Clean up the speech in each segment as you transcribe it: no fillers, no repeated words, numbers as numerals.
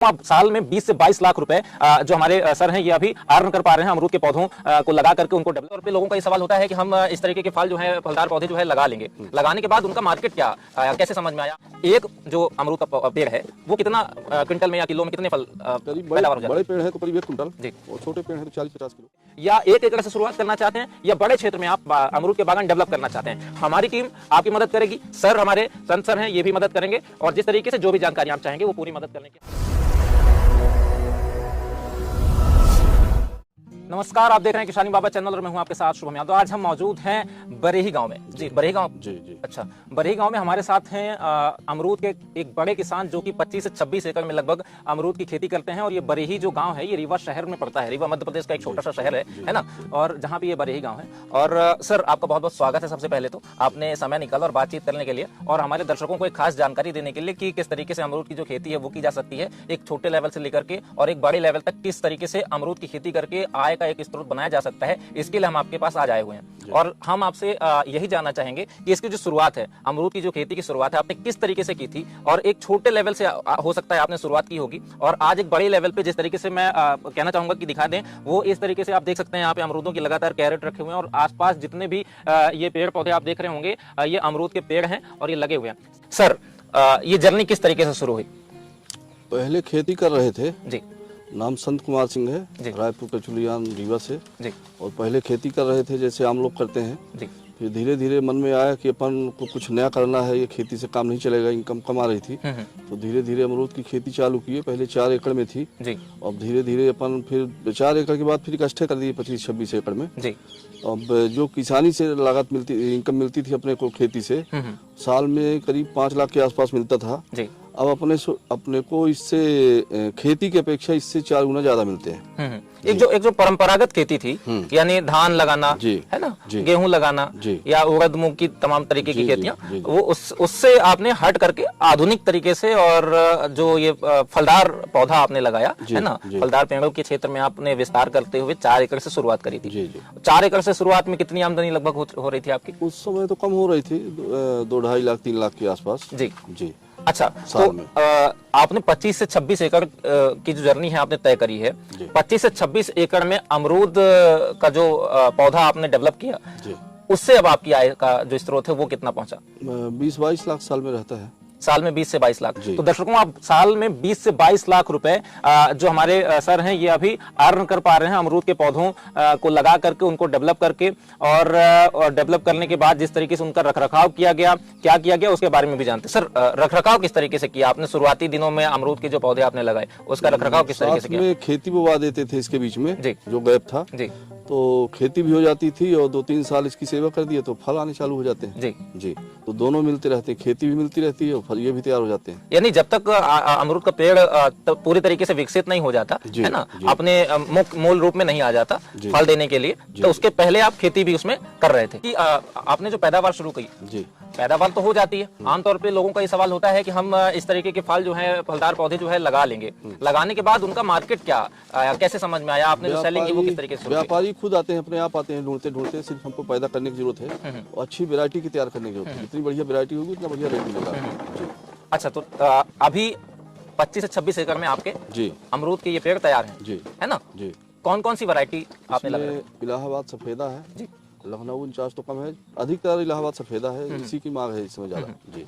आप साल में 20 से 22 लाख रुपए जो हमारे सर हैं ये अभी अर्न कर पा रहे हैं अमरूद के पौधों को लगा करके उनको डेवलप पे लोगों का ये सवाल होता है कि हम इस तरीके के फल जो है फलदार पौधे जो है लगा लेंगे, लगाने के बाद उनका मार्केट क्या कैसे समझ में आया। एक जो अमरूद का पेड़ है वो कितना क्विंटल में या किलो में कितने फल पैदावार हो जाता है? बड़े पेड़ है तो करीब 1 कुंटल जी, और छोटे पेड़ है तो 40-50 किलो। या 1 एकड़ से शुरुआत करना चाहते हैं या बड़े क्षेत्र में आप अमरूद के बागान डेवलप करना चाहते हैं, हमारी टीम आपकी मदद करेगी। सर हमारे संत सर हैं ये भी मदद करेंगे और जिस तरीके से जो भी जानकारी आप चाहेंगे वो पूरी मदद करने की। नमस्कार, आप देख रहे हैं किसानी बाबा चैनल और मैं हूं आपके साथ शुभम यादव। आज हम मौजूद हैं बरेही गांव में। जी, बरेही गांव। जी। अच्छा, बरेही गांव में हमारे साथ हैं अमरूद के एक बड़े किसान जो कि 25 से 26 एकड़ में लगभग अमरूद की खेती करते हैं। और ये बरेही जो गांव है ये रीवा शहर में पड़ता है। रीवा मध्य प्रदेश का एक छोटा सा शहर है ना, और जहाँ पे ये बरेही गाँव है। और सर आपका बहुत बहुत स्वागत है। सबसे पहले तो आपने समय निकाला और बातचीत करने के लिए और हमारे दर्शकों को एक खास जानकारी देने के लिए कि किस तरीके से अमरूद की जो खेती है वो की जा सकती है, एक छोटे लेवल से लेकर के और एक बड़े लेवल तक किस तरीके से अमरूद की खेती करके आय का एक स्रोत बनाया जा सकता है, इसके लिए हम आपके पास आज आए हुए हैं। और हम आपसे यही जानना चाहेंगे कि इसकी जो शुरुआत है, अमरूद की जो खेती की शुरुआत है, आपने किस तरीके से की थी और एक छोटे लेवल से हो सकता है आपने शुरुआत की होगी और आज एक बड़े लेवल पे जिस तरीके से मैं कहना चाहूंगा कि दिखा दें, वो इस तरीके से आप देख सकते हैं। यहाँ पे अमरूदों की लगातार कैरेट रखे हुए हैं और आसपास जितने भी ये पेड़ पौधे आप देख रहे होंगे ये अमरूद के पेड़ हैं और ये लगे हुए हैं। सर ये जर्नी किस तरीके से शुरू हुई? पहले खेती कर रहे थे जी, नाम संत कुमार सिंह है, रायपुर कचुलियान रीवा से जी, और पहले खेती कर रहे थे जैसे आम लोग करते हैं जी, फिर धीरे धीरे मन में आया कि अपन को कुछ नया करना है, ये खेती से काम नहीं चलेगा, इनकम कम आ रही थी तो धीरे धीरे अमरूद की खेती चालू की। पहले 4 एकड़ में थी जी, अब धीरे धीरे अपन फिर 4 एकड़ के बाद फिर इकट्ठे कर दिए 25-26 एकड़ में जी। अब जो किसानी से लागत मिलती इनकम मिलती थी अपने को खेती से साल में करीब 5 लाख के आसपास मिलता था जी। अब अपने को इससे खेती की अपेक्षा इससे 4 गुना ज्यादा मिलते हैं। एक जो परंपरागत खेती थी यानी धान लगाना है ना, गेहूं लगाना या उड़द मूंग की तमाम तरीके की खेतियां, वो उससे आपने हट करके आधुनिक तरीके से और जो ये फलदार पौधा आपने लगाया है ना, फलदार पेड़ों के क्षेत्र में आपने विस्तार करते हुए 4 एकड़ से शुरुआत करी थी। 4 एकड़ से शुरुआत में कितनी आमदनी लगभग हो रही थी आपकी? उस समय तो कम हो रही थी, 2-2.5 लाख 3 लाख के आसपास जी जी। अच्छा, तो आपने 25 से 26 एकड़ की जो जर्नी है आपने तय करी है। 25 से 26 एकड़ में अमरूद का जो पौधा आपने डेवलप किया, उससे अब आपकी आय का जो स्रोत है वो कितना पहुंचा? 20-22 लाख साल में रहता है। साल में 20 से 22 लाख। तो दर्शकों, आप साल में 20 से 22 लाख रुपए जो हमारे सर हैं ये अभी अर्न कर पा रहे हैं अमरूद के पौधों को लगा करके उनको डेवलप करके और डेवलप करने के बाद जिस तरीके से उनका रखरखाव किया गया, क्या किया गया उसके बारे में भी जानते हैं। सर रखरखाव किस तरीके से किया आपने? शुरुआती दिनों में अमरूद के जो पौधे आपने लगाए उसका रखरखाव किस तरीके से किया? खेती बोवा देते थे इसके बीच में जो गैप था जी, तो खेती भी हो जाती थी और 2-3 साल इसकी सेवा कर दिए तो फल आने चालू हो जाते हैं जी जी। तो दोनों मिलते रहते हैं, खेती भी मिलती रहती है और फल ये भी तैयार हो जाते हैं। यानी जब तक अमरूद का पेड़ पूरी तरीके से विकसित नहीं हो जाता है ना, अपने मूल रूप में नहीं आ जाता फल देने के लिए, तो उसके पहले आप खेती भी उसमें कर रहे थे कि आपने जो पैदावार शुरू की जी, पैदावार तो हो जाती है। आमतौर पे लोगों का ये सवाल होता है कि हम इस तरीके के फल जो है फलदार पौधे जो है लगा लेंगे, लगाने के बाद उनका मार्केट क्या कैसे समझ में आया? आपने जो सेलिंग की वो किस तरीके से? व्यापारी खुद आते हैं, अपने आप आते हैं, ढूंढते ढूंढते, सिर्फ हमको पैदा करने की जरूरत है और अच्छी वैरायटी की तैयार करने की जरूरत है। जितनी बढ़िया वैरायटी होगी उतना बढ़िया रेट मिलेगा। अच्छा, तो अभी 25 से 26 एकड़ में आपके जी अमरूद के ये पेड़ तैयार हैं जी, है ना जी। कौन कौन सी वैरायटी आपने लगाई? इलाहाबाद सफेदा है जी, लखनऊ 49 तो कम है, अधिकतर इलाहाबाद सफेदा है, इसी की मांग है इस समय ज्यादा जी।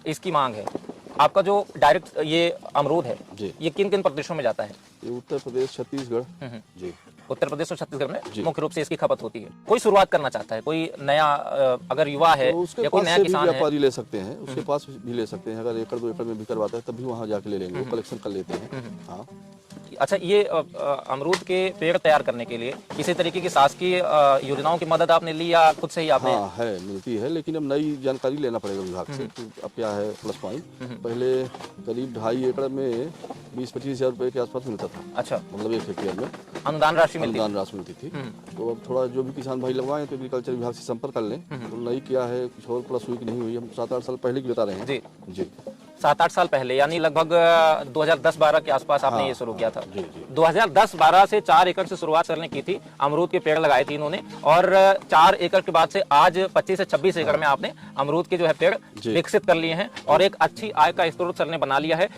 इसकी मांग है। आपका जो डायरेक्ट ये अमरूद है जी, ये किन किन प्रदेशों में जाता है? ये उत्तर प्रदेश, छत्तीसगढ़ जी। उत्तर प्रदेश और छत्तीसगढ़ में मुख्य रूप से इसकी खपत होती है। कोई शुरुआत करना चाहता है, कोई नया अगर युवा है तो या कोई नया किसान है, व्यापारी ले सकते हैं, उसके पास भी ले सकते हैं। अगर 1-2 एकड़ में भी करवाता है तब भी वहाँ जाके ले लेंगे, वो कलेक्शन कर लेते हैं। हाँ। अच्छा, ये अमरूद के पेड़ तैयार करने के लिए किसी तरीके की शासकीय योजनाओं की मदद आपने ली या खुद से ही आपने? हाँ है, मिलती है, लेकिन अब नई जानकारी लेना पड़ेगा विभाग से। अब क्या है प्लस पॉइंट, पहले करीब 2.5 एकड़ में 20-25 हजार रुपए के आसपास मिलता था। अच्छा, मतलब 1 हेक्टेयर में अनुदान राशि मिलती थी। तो अब थोड़ा जो भी किसान भाई लगवाए तो एग्रीकल्चर विभाग से संपर्क कर लें। तो नई क्या है, कुछ और प्लस हुई कि नहीं हुई, हम 7-8 साल पहले की बता रहे हैं जी जी। 7-8 साल पहले, यानी लगभग 2010-12 के आसपास आपने ये शुरू किया था। जी, जी। 2010-12 से 4 एकड़ से शुरुआत करने की थी, अमरूद के पेड़ लगाए थे इन्होंने, और 4 एकड़ के बाद से आज 25 से 26 एकड़ में आपने अमरूद के जो है पेड़ विकसित कर लिए हैं और एक अच्छी आय का स्रोत सर ने बना लिया है।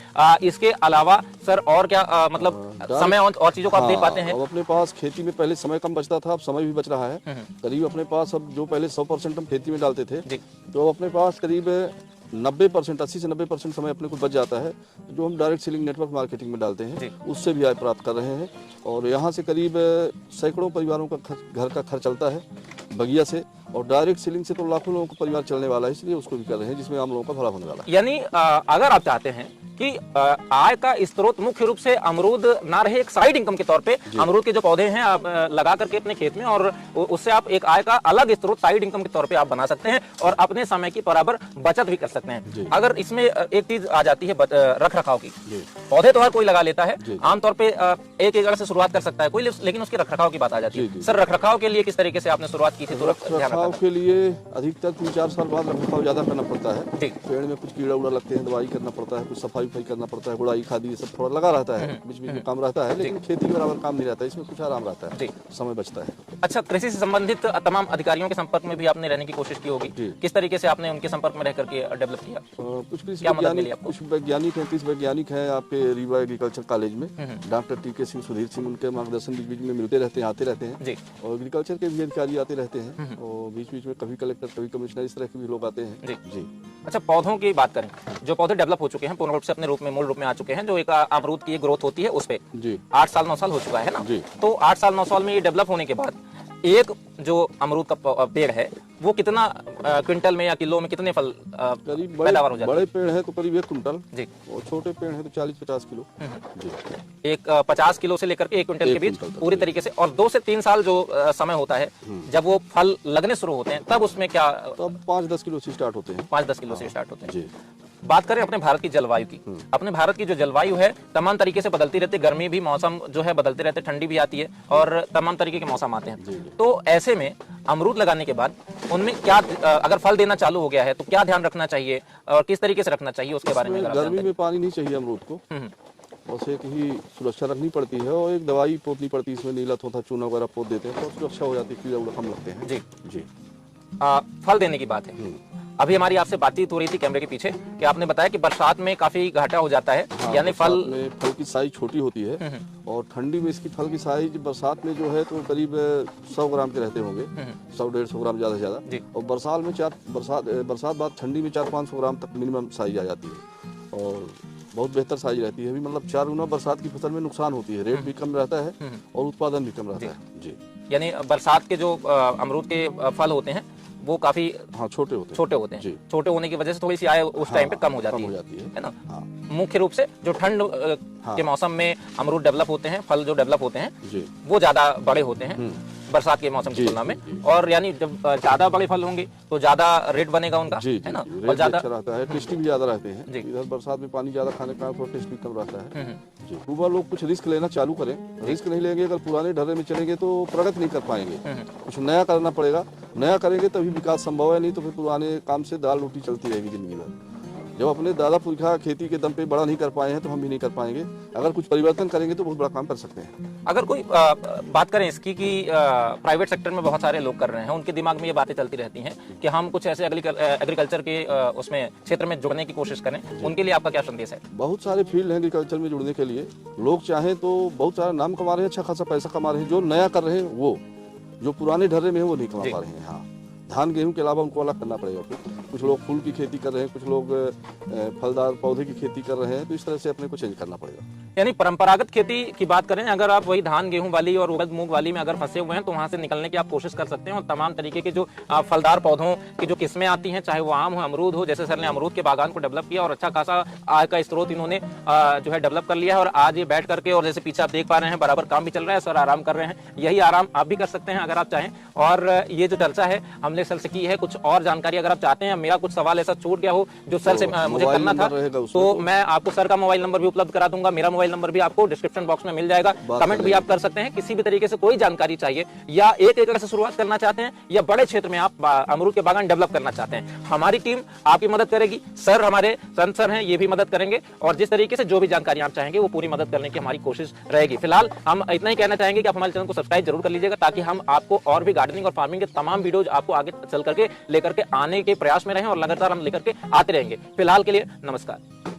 इसके अलावा सर और क्या मतलब समय और चीजों को आप दे पाते हैं? अब अपने पास खेती में पहले समय कम बचता था, अब समय भी बच रहा है। करीब अपने पास अब जो पहले 100% हम खेती में डालते थे, तो अपने पास करीब 90%, 80 से 90% समय अपने को बच जाता है, जो हम डायरेक्ट सेलिंग नेटवर्क मार्केटिंग में डालते हैं, उससे भी आय प्राप्त कर रहे हैं। और यहाँ से करीब सैकड़ों परिवारों का घर का खर्च चलता है बगिया से, और डायरेक्ट सेलिंग से तो लाखों लोगों का परिवार चलने वाला है, इसलिए उसको भी कर रहे हैं, जिसमें आम लोगों का भला होने वाला है। यानी अगर आप चाहते हैं कि आय का स्रोत मुख्य रूप से अमरूद ना रहे, एक साइड इनकम के तौर पे अमरूद के जो पौधे हैं आप लगा करके अपने खेत में, और उससे आप एक आय का अलग स्रोत साइड इनकम के तौर पे आप बना सकते हैं और अपने समय की बराबर बचत भी कर सकते हैं। अगर इसमें एक चीज आ जाती है रख रखाव की, पौधे तो हर कोई लगा लेता है, आमतौर पे 1 एकड़ से शुरुआत कर सकता है कोई, लेकिन उसके रख रखाव की बात आ जाती है। सर, रख रखाव के लिए किस तरीके से आपने शुरुआत की थी? रख रखाव के लिए अधिकतर 3-4 साल बाद रख रखाव ज्यादा करना पड़ता है। पेड़ में कुछ कीड़ा उड़ा लगते हैं, दवाई करना पड़ता है, कुछ सफाई करना पड़ता है, गुड़ाई खादी ये सब थोड़ा लगा रहता है, बीच बीच में काम रहता है, लेकिन खेती के बराबर काम नहीं रहता है, इसमें कुछ आराम रहता है, समय बचता है। अच्छा, कृषि से संबंधित तमाम अधिकारियों के संपर्क में भी आपने रहने की कोशिश की होगी, किस तरीके से आपने उनके संपर्क में रह करके डेवलप किया? कुछ वैज्ञानिक हैं, 30 वैज्ञानिक हैं आपके रीवा एग्रीकल्चर कॉलेज में, डॉक्टर टी.के. सिंह, सुधीर सिंह, उनके मार्गदर्शन बीच बीच में मिलते रहते हैं, आते रहते हैं, और एग्रीकल्चर के भी अधिकारी आते रहते हैं, और बीच बीच में कभी कलेक्टर, कभी कमिश्नर, इस तरह के भी लोग आते हैं। जी। अच्छा, पौधों की बात करें, जो पौधे डेवलप हो चुके हैं, पूर्ण रूप से अपने रूप में, मूल रूप में आ चुके हैं, जो एक अमरूद की ग्रोथ होती है उस पे 8 साल 9 साल हो चुका है ना, तो 8 साल 9 साल में ये डेवलप होने के बाद एक जो अमरूद का पेड़ है वो कितना क्विंटल में या किलो में कितने फल पैदावार हो जाते हैं? बड़े पेड़ है तो करीब 1 कुंटल जी, और छोटे पेड़ है तो 40-50 किलो जी। एक 50 किलो से लेकर के 1 क्विंटल के बीच पूरी तरीके से, और 2 से 3 साल जो समय होता है जब वो फल लगने शुरू होते हैं, तब उसमें क्या? तब 5-10 किलो से स्टार्ट होते हैं। 5-10 किलो से स्टार्ट होते हैं। बात करें अपने भारत की जलवायु की, अपने भारत की जो जलवायु है तमाम तरीके से बदलती रहती है, गर्मी भी, मौसम जो है बदलते रहते, ठंडी भी आती है और तमाम तरीके के मौसम आते हैं। तो ऐसे में अमरूद लगाने के बाद उनमें क्या, अगर फल देना चालू हो गया है तो क्या ध्यान रखना चाहिए और किस तरीके से रखना चाहिए उसके बारे में? गर्मी में पानी नहीं चाहिए अमरूद को, बस एक ही सुरक्षा रखनी पड़ती है, और एक दवाई पोतनी पड़ती है, इसमें नीला थोथा चूना वगैरह पोत देते हैं तो सुरक्षा हो जाती है, कीड़ा उड़ा कम लगते हैं। जी जी। फल देने की बात है, अभी हमारी आपसे बातचीत हो रही थी कैमरे के पीछे कि आपने बताया कि बरसात में काफी घाटा हो जाता है, यानी फल की साइज छोटी होती है, और ठंडी में इसकी फल की साइज बरसात में जो है तो करीब 100 ग्राम के रहते होंगे, 100-150 ग्राम ज्यादा से ज्यादा, और बरसात बाद ठंडी में 400-500 ग्राम तक मिनिमम साइज आ जाती है, और बहुत बेहतर साइज रहती है। मतलब 4 गुना बरसात की फसल में नुकसान होती है, रेट भी कम रहता है और उत्पादन भी कम रहता है। जी, यानी बरसात के जो अमरूद के फल होते हैं वो काफी छोटे होते हैं। छोटे होने की वजह से थोड़ी सी आय उस टाइम पे कम हो जाती है ना। मुख्य रूप से जो ठंड के मौसम में अमरूद डेवलप होते हैं, फल जो डेवलप होते हैं वो ज्यादा बड़े होते हैं बरसात के मौसम की तुलना में, और यानी जब ज्यादा बड़े फल होंगे तो ज्यादा रेट बनेगा उनका, है ना, और ज्यादा अच्छा रहता है, टेस्टी भी ज्यादा रहते हैं। इधर बरसात में पानी ज्यादा खाने का थोड़ा टेस्ट भी कम रहता है। युवा लोग कुछ रिस्क लेना चालू करें, रिस्क नहीं लेंगे, अगर पुराने ढर्रे में चलेंगे तो प्रगति नहीं कर पाएंगे, कुछ नया करना पड़ेगा, नया करेंगे तभी विकास संभव है, नहीं तो फिर पुराने काम से दाल रोटी चलती रहेगी जिंदगी में। जब अपने दादा पुरखा खेती के दम पे बड़ा नहीं कर पाए हैं तो हम भी नहीं कर पाएंगे, अगर कुछ परिवर्तन करेंगे तो बहुत बड़ा काम कर सकते हैं। अगर कोई बात करें इसकी कि प्राइवेट सेक्टर में बहुत सारे लोग कर रहे हैं, उनके दिमाग में ये बातें चलती रहती हैं कि हम कुछ ऐसे एग्रीकल्चर के उसमें क्षेत्र में जुड़ने की कोशिश करें, उनके लिए आपका क्या संदेश है? बहुत सारे फील्ड हैं एग्रीकल्चर में जुड़ने के लिए, लोग चाहें तो बहुत सारा नाम कमा रहे हैं, अच्छा खासा पैसा कमा रहे हैं, जो नया कर रहे हैं वो, जो पुराने ढर्रे में है वो नहीं कमा पा रहे हैं। हाँ, धान गेहूं के अलावा उनको अलग करना पड़ेगा। कुछ लोग फूल की खेती कर रहे हैं, कुछ लोग फलदार पौधे की खेती कर रहे हैं, तो इस तरह से अपने को चेंज करना पड़ेगा। यानी परंपरागत खेती की बात करें, अगर आप वही धान गेहूं वाली और उड़द मूंग वाली में अगर फंसे हुए हैं तो वहां से निकलने की आप कोशिश कर सकते हैं, और तमाम तरीके के जो फलदार पौधों की जो किस्में आती हैं, चाहे वो आम हो, अमरूद हो, जैसे सर ने अमरूद के बागान को डेवलप किया और अच्छा खासा आय का स्रोत इन्होंने जो है डेवलप कर लिया है, और आज ये बैठ करके, और जैसे पीछे आप देख पा रहे हैं बराबर काम भी चल रहा है, सर आराम कर रहे हैं, यही आराम आप भी कर सकते हैं अगर आप चाहें। और ये जो चर्चा है हमने सर से की है, कुछ और जानकारी अगर आप चाहते हैं, मेरा कुछ सवाल ऐसा छूट गया हो जो सर से मुझे करना था, तो मैं आपको सर का मोबाइल नंबर भी उपलब्ध करा दूंगा, मेरा मोबाइल नंबर भी आपको डिस्क्रिप्शन बॉक्स में मिल जाएगा। कमेंट भी आप कर सकते हैं। किसी भी तरीके से कोई जानकारी चाहिए या 1 एकड़ से शुरुआत करना चाहते हैं या बड़े क्षेत्र में आप अमरूद के बागान डेवलप करना चाहते हैं, हमारी टीम आपकी मदद करेगी। सर हमारे संत सर हैं, ये भी मदद करेंगे और जिस तरीके से जो भी जानकारी आप चाहेंगे वो पूरी मदद करने की हमारी कोशिश रहेगी। फिलहाल हम इतना ही कहना चाहेंगे कि आप हमारे चैनल को सब्सक्राइब जरूर कर लीजिएगा ताकि हम आपको और भी गार्डनिंग और फार्मिंग के तमाम वीडियोज आपको आगे चल करके लेकर के आने के प्रयास में रहें और लगातार हम लेकर के आते रहेंगे। फिलहाल के लिए नमस्कार।